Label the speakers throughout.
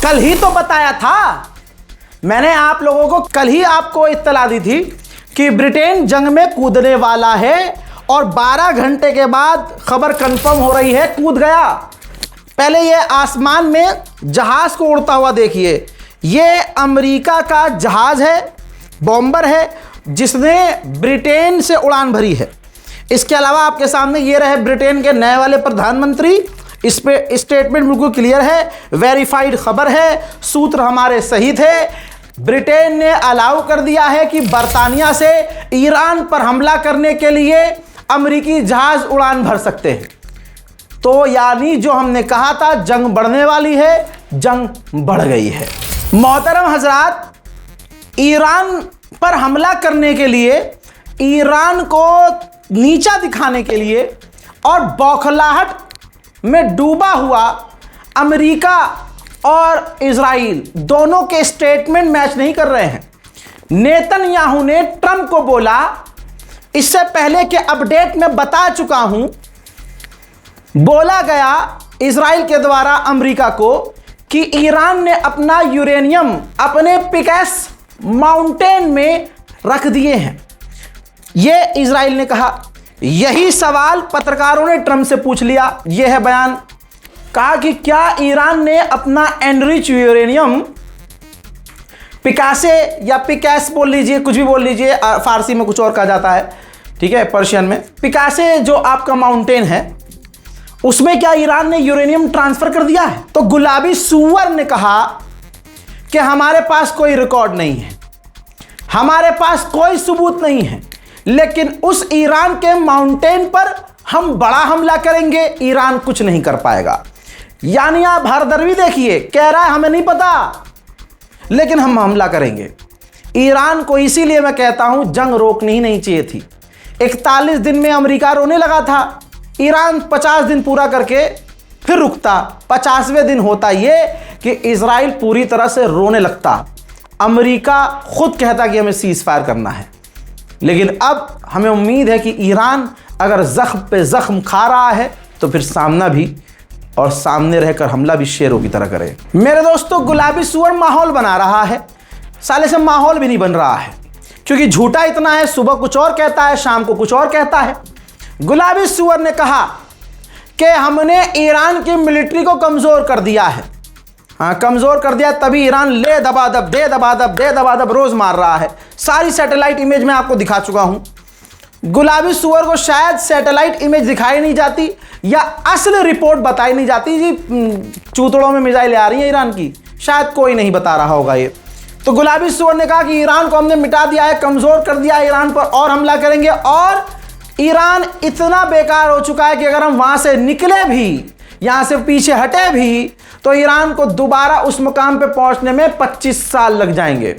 Speaker 1: कल ही तो बताया था मैंने आप लोगों को, कल ही आपको इत्तला दी थी कि ब्रिटेन जंग में कूदने वाला है और 12 घंटे के बाद खबर कंफर्म हो रही है, कूद गया। पहले ये आसमान में जहाज को उड़ता हुआ देखिए, ये अमेरिका का जहाज है, बॉम्बर है, जिसने ब्रिटेन से उड़ान भरी है। इसके अलावा आपके सामने ये रहे ब्रिटेन के नए वाले प्रधानमंत्री, इस पे स्टेटमेंट बिल्कुल क्लियर है, वेरीफाइड खबर है, सूत्र हमारे सही थे। ब्रिटेन ने अलाउ कर दिया है कि बर्तानिया से ईरान पर हमला करने के लिए अमेरिकी जहाज उड़ान भर सकते हैं। तो यानी जो हमने कहा था जंग बढ़ने वाली है, जंग बढ़ गई है। मोहतरम हजरात, ईरान पर हमला करने के लिए, ईरान को नीचा दिखाने के लिए और बौखलाहट में डूबा हुआ अमेरिका और इजराइल दोनों के स्टेटमेंट मैच नहीं कर रहे हैं। नेतन्याहू ने ट्रंप को बोला, इससे पहले के अपडेट में बता चुका हूं, बोला गया इजराइल के द्वारा अमेरिका को कि ईरान ने अपना यूरेनियम अपने पिकेस माउंटेन में रख दिए हैं। यह इजराइल ने कहा। यही सवाल पत्रकारों ने ट्रंप से पूछ लिया। यह है बयान, कहा कि क्या ईरान ने अपना एनरिच यूरेनियम पिकासे या पिकैस बोल लीजिए, कुछ भी बोल लीजिए, फारसी में कुछ और कहा जाता है, ठीक है, पर्शियन में पिकासे जो आपका माउंटेन है, उसमें क्या ईरान ने यूरेनियम ट्रांसफर कर दिया है? तो गुलाबी सूअर ने कहा कि हमारे पास कोई रिकॉर्ड नहीं है, हमारे पास कोई सबूत नहीं है, लेकिन उस ईरान के माउंटेन पर हम बड़ा हमला करेंगे, ईरान कुछ नहीं कर पाएगा। यानी आप हरदर्वी देखिए, कह रहा है हमें नहीं पता लेकिन हम हमला करेंगे। ईरान को इसीलिए मैं कहता हूं जंग रोकनी ही नहीं चाहिए थी। 41 दिन में अमेरिका रोने लगा था, ईरान 50 दिन पूरा करके फिर रुकता। 50वें दिन होता यह कि इजराइल पूरी तरह से रोने लगता, अमेरिका खुद कहता कि हमें सीज फायर करना है। लेकिन अब हमें उम्मीद है कि ईरान अगर जख्म पे जख्म खा रहा है तो फिर सामना भी और सामने रहकर हमला भी शेरों की तरह करे। मेरे दोस्तों, गुलाबी सूअर माहौल बना रहा है, साले से माहौल भी नहीं बन रहा है, क्योंकि झूठा इतना है, सुबह कुछ और कहता है, शाम को कुछ और कहता है। गुलाबी सूअर ने कहा कि हमने ईरान की मिलिट्री को कमजोर कर दिया है। हाँ, कमजोर कर दिया, तभी ईरान ले दबादब दे दबादब दे दबादब रोज मार रहा है। सारी सैटेलाइट इमेज मैं आपको दिखा चुका हूं। गुलाबी सूअर को शायद सैटेलाइट इमेज दिखाई नहीं जाती या असली रिपोर्ट बताई नहीं जाती जी चूतड़ों में मिसाइलें आ रही हैं ईरान की, शायद कोई नहीं बता रहा होगा ये। तो गुलाबी सूअर ने कहा कि ईरान को हमने मिटा दिया है, कमजोर कर दिया है, ईरान पर और हमला करेंगे। और ईरान इतना बेकार हो चुका है कि अगर हम वहां से निकले भी, यहां से पीछे हटे भी, तो ईरान को दोबारा उस मुकाम पे पहुंचने में 25 साल लग जाएंगे।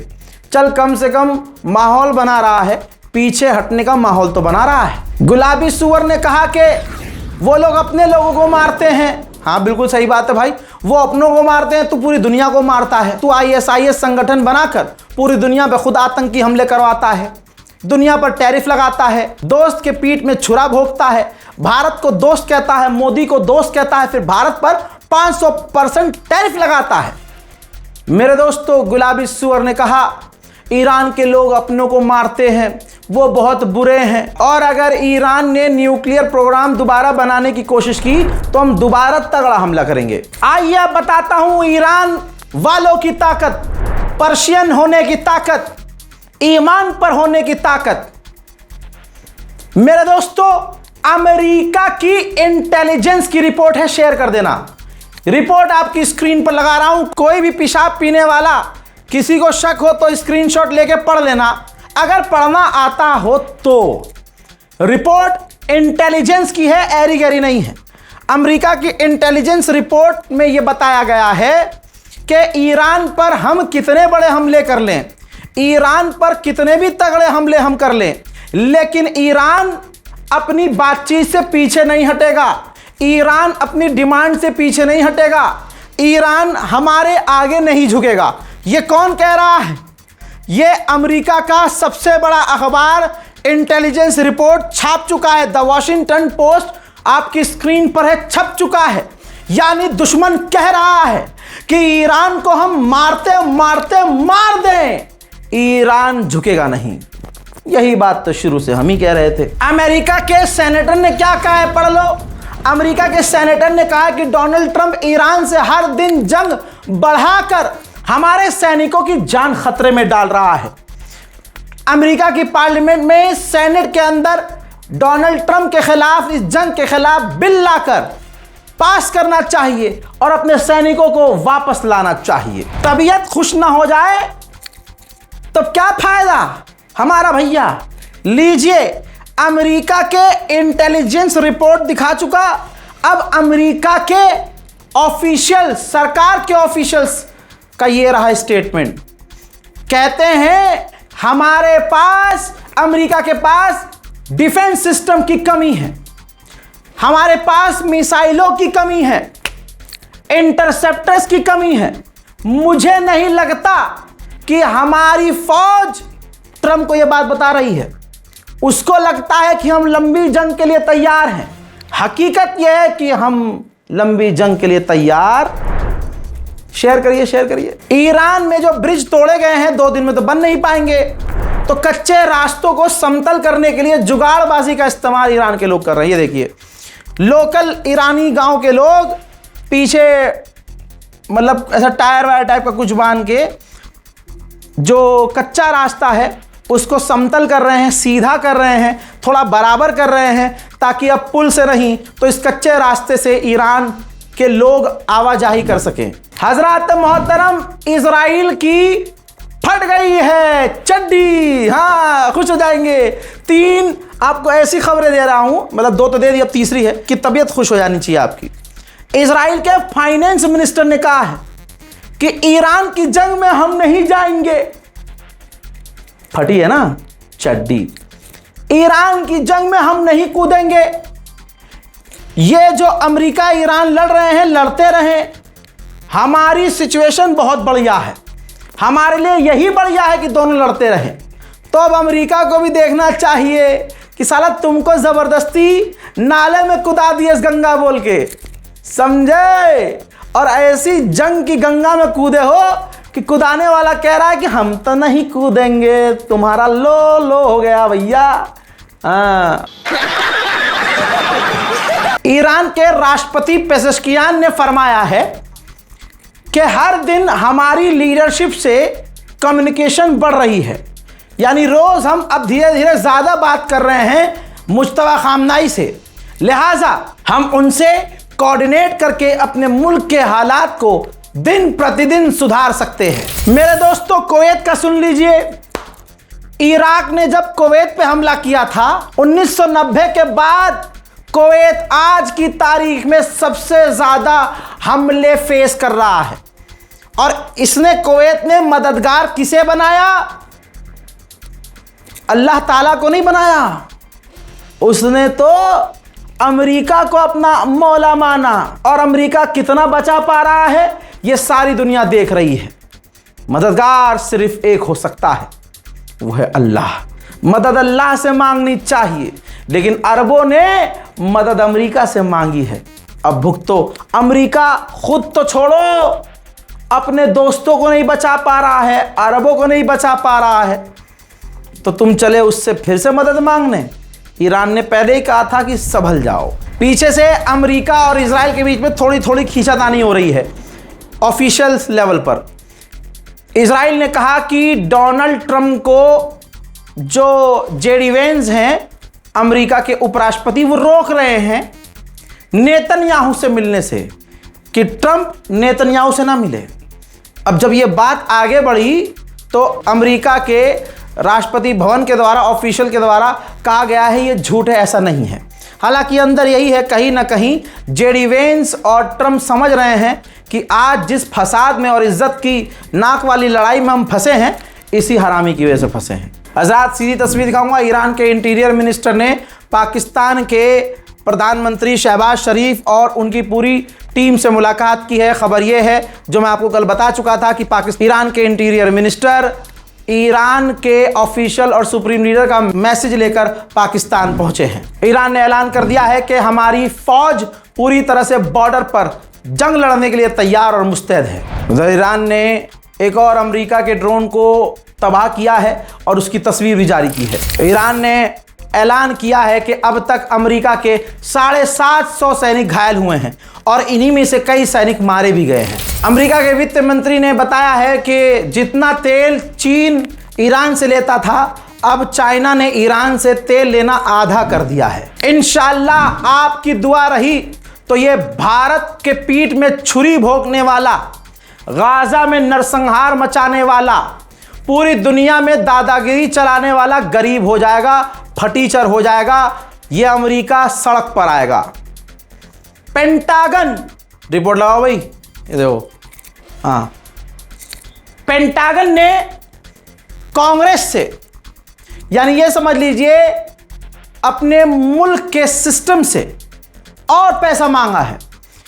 Speaker 1: चल, कम से कम माहौल बना रहा है, पीछे हटने का माहौल तो बना रहा है। गुलाबी सूअर ने कहा कि वो लोग अपने लोगों को मारते हैं। हाँ, बिल्कुल सही बात है भाई, वो अपनों को मारते हैं, तू पूरी दुनिया को मारता है। तू ISIS संगठन बनाकर पूरी दुनिया पे खुद आतंकी हमले करवाता है, दुनिया पर टैरिफ लगाता है, दोस्त के पीठ में छुरा भोंकता है, भारत को दोस्त कहता है, मोदी को दोस्त कहता है, फिर भारत पर 500% टैरिफ लगाता है। मेरे दोस्तों, गुलाबी सूअर ने कहा ईरान के लोग अपनों को मारते हैं, वो बहुत बुरे हैं, और अगर ईरान ने न्यूक्लियर प्रोग्राम दोबारा बनाने की कोशिश की तो हम दोबारा तगड़ा हमला करेंगे। आइए बताता हूं ईरान वालों की ताकत, पर्शियन होने की ताकत, ईमान पर होने की ताकत। मेरे दोस्तों, अमेरिका की इंटेलिजेंस की रिपोर्ट है, शेयर कर देना। रिपोर्ट आपकी स्क्रीन पर लगा रहा हूं, कोई भी पेशाब पीने वाला, किसी को शक हो तो स्क्रीनशॉट लेके पढ़ लेना, अगर पढ़ना आता हो तो। रिपोर्ट इंटेलिजेंस की है, एरी गैरी नहीं है। अमेरिका की इंटेलिजेंस रिपोर्ट में यह बताया गया है कि ईरान पर हम कितने बड़े हमले कर लें, ईरान पर कितने भी तगड़े हमले हम कर लें, लेकिन ईरान अपनी बातचीत से पीछे नहीं हटेगा, ईरान अपनी डिमांड से पीछे नहीं हटेगा, ईरान हमारे आगे नहीं झुकेगा। ये कौन कह रहा है? ये अमेरिका का सबसे बड़ा अखबार इंटेलिजेंस रिपोर्ट छाप चुका है। द वॉशिंगटन पोस्ट आपकी स्क्रीन पर है, छप चुका है। यानी दुश्मन कह रहा है कि ईरान को हम मारते मारते मार दें, ईरान झुकेगा नहीं। यही बात तो शुरू से हम ही कह रहे थे। अमेरिका के सेनेटर ने क्या कहा है, पढ़ लो। अमेरिका के सेनेटर ने कहा कि डोनाल्ड ट्रंप ईरान से हर दिन जंग बढ़ाकर हमारे सैनिकों की जान खतरे में डाल रहा है। अमेरिका की पार्लियामेंट में, सेनेट के अंदर डोनाल्ड ट्रंप के खिलाफ, इस जंग के खिलाफ बिल लाकर पास करना चाहिए और अपने सैनिकों को वापस लाना चाहिए। तबीयत खुश ना हो जाए तो क्या फायदा हमारा भैया। लीजिए, अमेरिका के इंटेलिजेंस रिपोर्ट दिखा चुका। अब अमेरिका के ऑफिशियल, सरकार के ऑफिशियल्स का ये रहा स्टेटमेंट। कहते हैं हमारे पास, अमेरिका के पास डिफेंस सिस्टम की कमी है, हमारे पास मिसाइलों की कमी है, इंटरसेप्टर्स की कमी है। मुझे नहीं लगता कि हमारी फौज ट्रंप को यह बात बता रही है, उसको लगता है कि हम लंबी जंग के लिए तैयार हैं। हकीकत यह है कि हम लंबी जंग के लिए तैयार। शेयर करिए, शेयर करिए। ईरान में जो ब्रिज तोड़े गए हैं 2 दिन में तो बन नहीं पाएंगे, तो कच्चे रास्तों को समतल करने के लिए जुगाड़बाजी का इस्तेमाल ईरान के लोग कर रहे हैं। ये देखिए, लोकल ईरानी गांव के लोग पीछे मतलब ऐसा टायर वायर टाइप का कुछ बांध के जो कच्चा रास्ता है उसको समतल कर रहे हैं, सीधा कर रहे हैं, थोड़ा बराबर कर रहे हैं, ताकि अब पुल से नहीं तो इस कच्चे रास्ते से ईरान के लोग आवाजाही कर सकें। हजरत मोहतरम, इजराइल की फट गई है चड्डी। हाँ, खुश हो जाएंगे। 3 आपको ऐसी खबरें दे रहा हूं, मतलब 2 तो दे दी, अब तीसरी है कि तबीयत खुश हो जानी चाहिए आपकी। इजराइल के फाइनेंस मिनिस्टर ने कहा है कि ईरान की जंग में हम नहीं जाएंगे। फटी है ना चड्डी। ईरान की जंग में हम नहीं कूदेंगे। ये जो अमेरिका ईरान लड़ रहे हैं, लड़ते रहें, हमारी सिचुएशन बहुत बढ़िया है, हमारे लिए यही बढ़िया है कि दोनों लड़ते रहें। तो अब अमेरिका को भी देखना चाहिए कि साला तुमको जबरदस्ती नाले में कुदा दिए इस गंगा बोल के, समझे, और ऐसी जंग की गंगा में कूदे हो कि कुदाने वाला कह रहा है कि हम तो नहीं कूदेंगे, तुम्हारा लो लो हो गया भैया। ईरान के राष्ट्रपति पेजेश्कियान ने फरमाया है कि हर दिन हमारी लीडरशिप से कम्युनिकेशन बढ़ रही है, यानी रोज हम अब धीरे धीरे ज्यादा बात कर रहे हैं मुज्तबा खामनाई से, लिहाजा हम उनसे कोऑर्डिनेट करके अपने मुल्क के हालात को दिन प्रतिदिन सुधार सकते हैं। मेरे दोस्तों, कुवैत का सुन लीजिए। इराक ने जब कुवैत पे हमला किया था 1990 के बाद, कुवैत आज की तारीख में सबसे ज्यादा हमले फेस कर रहा है। और इसने, कुवैत ने मददगार किसे बनाया? अल्लाह ताला को नहीं बनाया, उसने तो अमेरिका को अपना मौला माना। और अमेरिका कितना बचा पा रहा है ये सारी दुनिया देख रही है। मददगार सिर्फ एक हो सकता है, वो है अल्लाह। मदद अल्लाह से मांगनी चाहिए, लेकिन अरबों ने मदद अमेरिका से मांगी है। अब भुगतो। अमेरिका खुद तो छोड़ो, अपने दोस्तों को नहीं बचा पा रहा है, अरबों को नहीं बचा पा रहा है, तो तुम चले उससे फिर से मदद मांगने। ईरान ने पहले ही कहा था कि संभल जाओ। पीछे से अमेरिका और इजराइल के बीच में थोड़ी थोड़ी खींचातानी हो रही है ऑफिशियल लेवल पर। इजराइल ने कहा कि डोनाल्ड ट्रंप को जो जेडी वेंस हैं, अमेरिका के उपराष्ट्रपति, वो रोक रहे हैं नेतन्याहू से मिलने से, कि ट्रंप नेतन्याहू से ना मिले। अब जब ये बात आगे बढ़ी तो अमेरिका के राष्ट्रपति भवन के द्वारा, ऑफिशियल के द्वारा कहा गया है ये झूठ है, ऐसा नहीं है। हालांकि अंदर यही है, कहीं ना कहीं जेडी वेंस और ट्रंप समझ रहे हैं कि आज जिस फसाद में और इज्जत की नाक वाली लड़ाई में हम फंसे हैं, इसी हरामी की वजह से फंसे हैं। हज़रात, सीधी तस्वीर दिखाऊंगा। ईरान के इंटीरियर मिनिस्टर ने पाकिस्तान के प्रधानमंत्री शहबाज शरीफ और उनकी पूरी टीम से मुलाकात की है। खबर यह है, जो मैं आपको कल बता चुका था, कि ईरान के इंटीरियर मिनिस्टर ईरान के ऑफिशियल और सुप्रीम लीडर का मैसेज लेकर पाकिस्तान पहुंचे हैं। ईरान ने ऐलान कर दिया है कि हमारी फौज पूरी तरह से बॉर्डर पर जंग लड़ने के लिए तैयार और मुस्तैद है। उधर ईरान ने एक और अमेरिका के ड्रोन को तबाह किया है और उसकी तस्वीर भी जारी की है। ईरान ने ऐलान किया है कि अब तक अमेरिका के 750 सैनिक घायल हुए हैं और इन्हीं में से कई सैनिक मारे भी गए हैं। अमेरिका के वित्त मंत्री ने बताया है कि जितना तेल चीन ईरान से लेता था, अब चाइना ने ईरान से तेल लेना आधा कर दिया है। इंशाल्लाह आपकी दुआ रही तो ये भारत के पीठ में छुरी भोंकने वाला, गाजा में नरसंहार मचाने वाला, पूरी दुनिया में दादागिरी चलाने वाला गरीब हो जाएगा, फटीचर हो जाएगा। ये अमेरिका सड़क पर आएगा। पेंटागन रिपोर्ट लगाओ भाई, ये देखो। हाँ, पेंटागन ने कांग्रेस से, यानी ये समझ लीजिए अपने मुल्क के सिस्टम से और पैसा मांगा है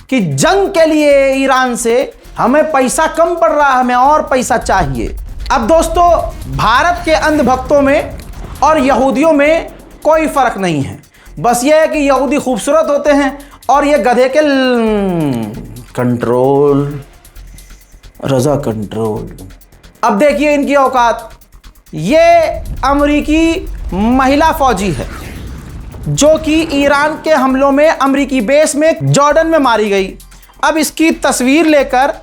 Speaker 1: कि जंग के लिए ईरान से हमें पैसा कम पड़ रहा है, हमें और पैसा चाहिए। अब दोस्तों, भारत के अंधभक्तों में और यहूदियों में कोई फर्क नहीं है, बस ये है कि यहूदी खूबसूरत होते हैं और ये गधे के कंट्रोल, रजा कंट्रोल। अब देखिए इनकी औकात। ये अमेरिकी महिला फौजी है जो कि ईरान के हमलों में अमेरिकी बेस में जॉर्डन में मारी गई। अब इसकी तस्वीर लेकर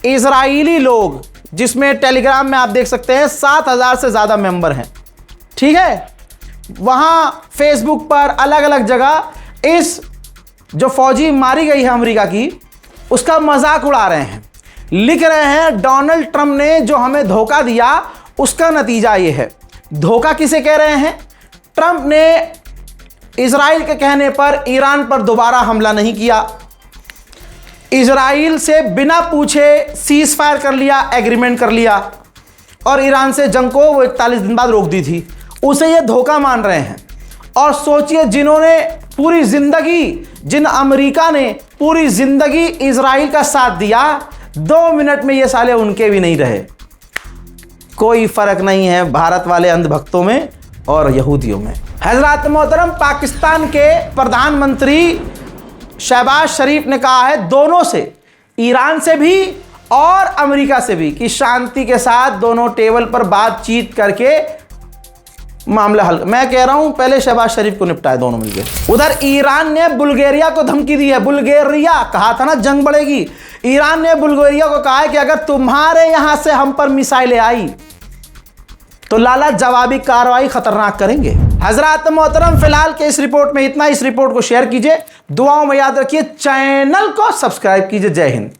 Speaker 1: इजरायली लोग, जिसमें टेलीग्राम में आप देख सकते हैं 7000 से ज़्यादा मेंबर हैं, ठीक है, वहाँ फेसबुक पर अलग अलग जगह इस जो फौजी मारी गई है अमेरिका की, उसका मजाक उड़ा रहे हैं। लिख रहे हैं डोनाल्ड ट्रंप ने जो हमें धोखा दिया उसका नतीजा ये है। धोखा किसे कह रहे हैं? ट्रंप ने इजराइल के कहने पर ईरान पर दोबारा हमला नहीं किया, इजराइल से बिना पूछे सीज फायर कर लिया, एग्रीमेंट कर लिया और ईरान से जंग को वो 41 दिन बाद रोक दी थी। उसे ये धोखा मान रहे हैं। और सोचिए, जिन्होंने पूरी जिंदगी, जिन अमेरिका ने पूरी जिंदगी इजराइल का साथ दिया, 2 मिनट में ये साले उनके भी नहीं रहे। कोई फर्क नहीं है भारत वाले अंधभक्तों में और यहूदियों में। हजरत मोहतरम, पाकिस्तान के प्रधानमंत्री शहबाज शरीफ ने कहा है दोनों से, ईरान से भी और अमेरिका से भी, कि शांति के साथ दोनों टेबल पर बातचीत करके मामला हल। मैं कह रहा हूं पहले शहबाज शरीफ को निपटाए दोनों मिलकर। उधर ईरान ने बुल्गारिया को धमकी दी है। बुल्गारिया, कहा था ना जंग बढ़ेगी। ईरान ने बुल्गारिया को कहा है कि अगर तुम्हारे यहां से हम पर मिसाइलें आई तो लाला जवाबी कार्रवाई खतरनाक करेंगे। हजरत मोहतरम, फिलहाल के इस रिपोर्ट में इतना। इस रिपोर्ट को शेयर कीजिए, दुआओं में याद रखिए, चैनल को सब्सक्राइब कीजिए। जय हिंद।